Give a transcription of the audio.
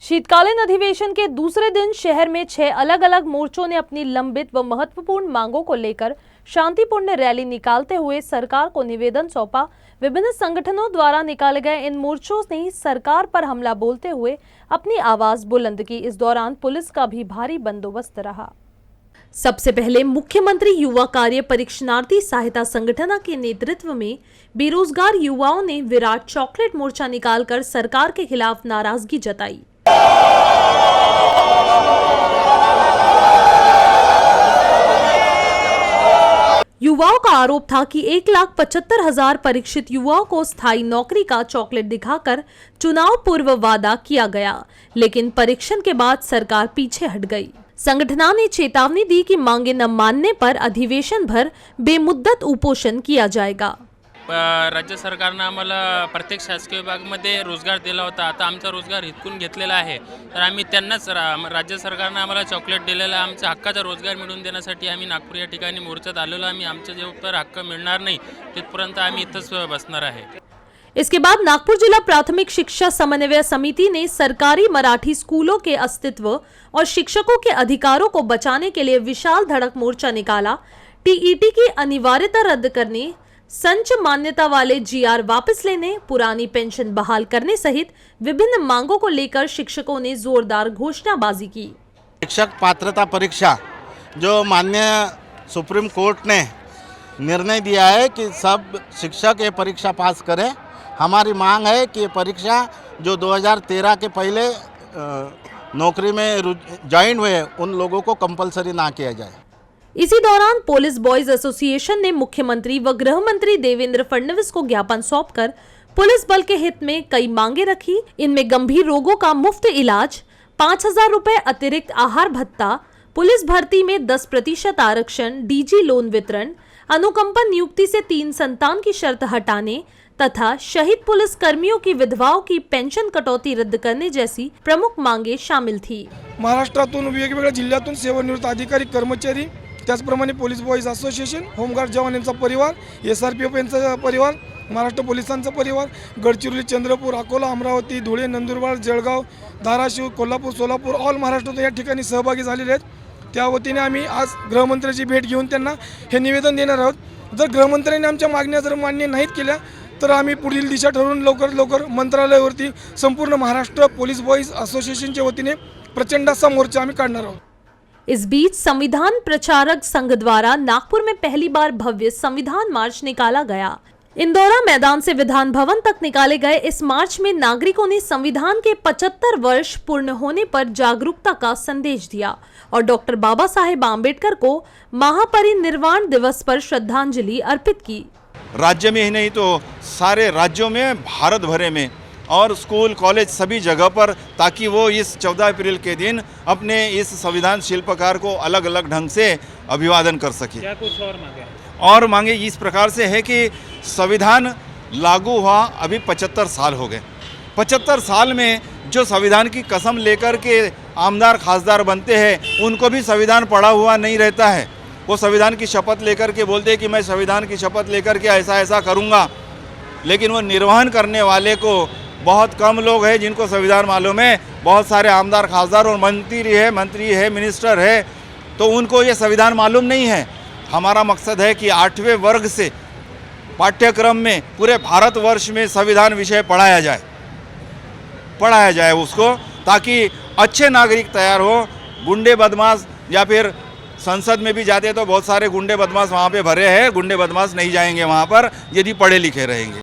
शीतकालीन अधिवेशन के दूसरे दिन शहर में 6 अलग अलग मोर्चों ने अपनी लंबित व महत्वपूर्ण मांगों को लेकर शांतिपूर्ण रैली निकालते हुए सरकार को निवेदन सौंपा। विभिन्न संगठनों द्वारा निकाले गए इन मोर्चों ने सरकार पर हमला बोलते हुए अपनी आवाज बुलंद की। इस दौरान पुलिस का भी भारी बंदोबस्त रहा। सबसे पहले मुख्यमंत्री युवा कार्य परीक्षणार्थी सहायता संगठन के नेतृत्व में बेरोजगार युवाओं ने विराट चॉकलेट मोर्चा निकालकर सरकार के खिलाफ नाराजगी जताई। युवाओं का आरोप था कि 1,75,000 परीक्षित युवाओं को स्थायी नौकरी का चॉकलेट दिखाकर चुनाव पूर्व वादा किया गया, लेकिन परीक्षण के बाद सरकार पीछे हट गई। संगठन ने चेतावनी दी कि मांगे न मानने पर अधिवेशन भर बेमुद्दत उपोषण किया जाएगा। राज्य सरकारने आम्हाला प्रत्येक शासकीय विभागामध्ये रोजगार दिला होता। आता आमचा रोजगार हितकून घेतलेला आहे, तर आम्ही त्यांनाच राज्य सरकारने आम्हाला चॉकलेट दिलेला आहे। आमच्या हक्काचा रोजगार मिळवून देण्यासाठी आम्ही नागपूर या ठिकाणी मोर्चात आलेलो। आम्ही आमच्या जेव्हा हक्क मिळणार नाही तिथपर्यंत आम्ही इथंच बसणार आहे। इसके बाद नागपुर जिला प्राथमिक शिक्षा समन्वय समिति ने सरकारी मराठी स्कूलों के अस्तित्व और शिक्षकों के अधिकारों को बचाने के लिए विशाल धड़क मोर्चा निकाला। टीईटी की अनिवार्यता रद्द करने, संच मान्यता वाले जीआर वापस लेने, पुरानी पेंशन बहाल करने सहित विभिन्न मांगों को लेकर शिक्षकों ने जोरदार घोषणाबाजी की। शिक्षक पात्रता परीक्षा जो माननीय सुप्रीम कोर्ट ने निर्णय दिया है कि सब शिक्षक ये परीक्षा पास करें। हमारी मांग है कि परीक्षा जो 2013 के पहले नौकरी में ज्वाइन हुए उन लोगों को कंपलसरी ना किया जाए। इसी दौरान पुलिस बॉयज एसोसिएशन ने मुख्यमंत्री व गृह मंत्री देवेंद्र फडणवीस को ज्ञापन सौंपकर पुलिस बल के हित में कई मांगे रखी। इनमें गंभीर रोगों का मुफ्त इलाज, 5,000 रुपए अतिरिक्त आहार भत्ता, पुलिस भर्ती में 10% आरक्षण, डीजी लोन वितरण, अनुकंपा नियुक्ति से 3 संतान की शर्त हटाने तथा शहीद पुलिस कर्मियों की विधवाओं की पेंशन कटौती रद्द करने जैसी प्रमुख मांगे शामिल थी। महाराष्ट्रातून वेगवेगळ्या जिल्ह्यातून सेवानिवृत्त अधिकारी कर्मचारी, त्याचप्रमाणे पोलीस बॉयज असोसिएशन, होमगार्ड जवान यांचा परिवार, SRPF यांचा परिवार, महाराष्ट्र पोलिसांचा परिवार, गडचिरोली, चंद्रपूर, अकोला, अमरावती, धुळे, नंदुरबार, जळगाव, धाराशिव, कोल्हापूर, सोलापूर ऑल महाराष्ट्रातून या ठिकाणी सहभागी झालेले आहेत। त्या वतीने आम्ही आज गृहमंत्र्यांची भेट घेऊन त्यांना हे निवेदन देणार आहोत। जर गृहमंत्र्यांनी आमच्या मागण्या जर मान्य नाहीत केल्या तर आम्ही पुढील दिशा ठरवून लवकर मंत्रालयावरती संपूर्ण महाराष्ट्र पोलीस बॉयज असोसिएशनच्या वतीने प्रचंड असा मोर्चा आम्ही काढणार आहोत। इस बीच संविधान प्रचारक संघ द्वारा नागपुर में पहली बार भव्य संविधान मार्च निकाला गया। इंदौरा मैदान से विधान भवन तक निकाले गए इस मार्च में नागरिकों ने संविधान के 75 वर्ष पूर्ण होने पर जागरूकता का संदेश दिया और डॉक्टर बाबा साहेब आम्बेडकर को महापरिनिर्वाण दिवस पर श्रद्धांजलि अर्पित की। राज्य में ही नहीं तो सारे राज्यों में, भारत भरे में और स्कूल कॉलेज सभी जगह पर, ताकि वो इस 14 अप्रैल के दिन अपने इस संविधान शिल्पकार को अलग अलग ढंग से अभिवादन कर सके। क्या कुछ और मांगे? और मांगे इस प्रकार से है कि संविधान लागू हुआ अभी 75 साल हो गए। 75 साल में जो संविधान की कसम लेकर के आमदार खासदार बनते हैं उनको भी संविधान पढ़ा हुआ नहीं रहता है। वो संविधान की शपथ लेकर के बोलते हैं कि मैं संविधान की शपथ लेकर के ऐसा ऐसा करूँगा, लेकिन वो निर्वहन करने वाले को बहुत कम लोग हैं जिनको संविधान मालूम है। बहुत सारे आमदार खासदार और मंत्री है, मिनिस्टर है, तो उनको ये संविधान मालूम नहीं है। हमारा मकसद है कि 8वें वर्ग से पाठ्यक्रम में पूरे भारतवर्ष में संविधान विषय पढ़ाया जाए उसको, ताकि अच्छे नागरिक तैयार हो। गुंडे बदमाश या फिर संसद में भी जाते तो बहुत सारे गुंडे बदमाश वहाँ पे भरे हैं, गुंडे बदमाश नहीं जाएंगे वहाँ पर यदि पढ़े लिखे रहेंगे।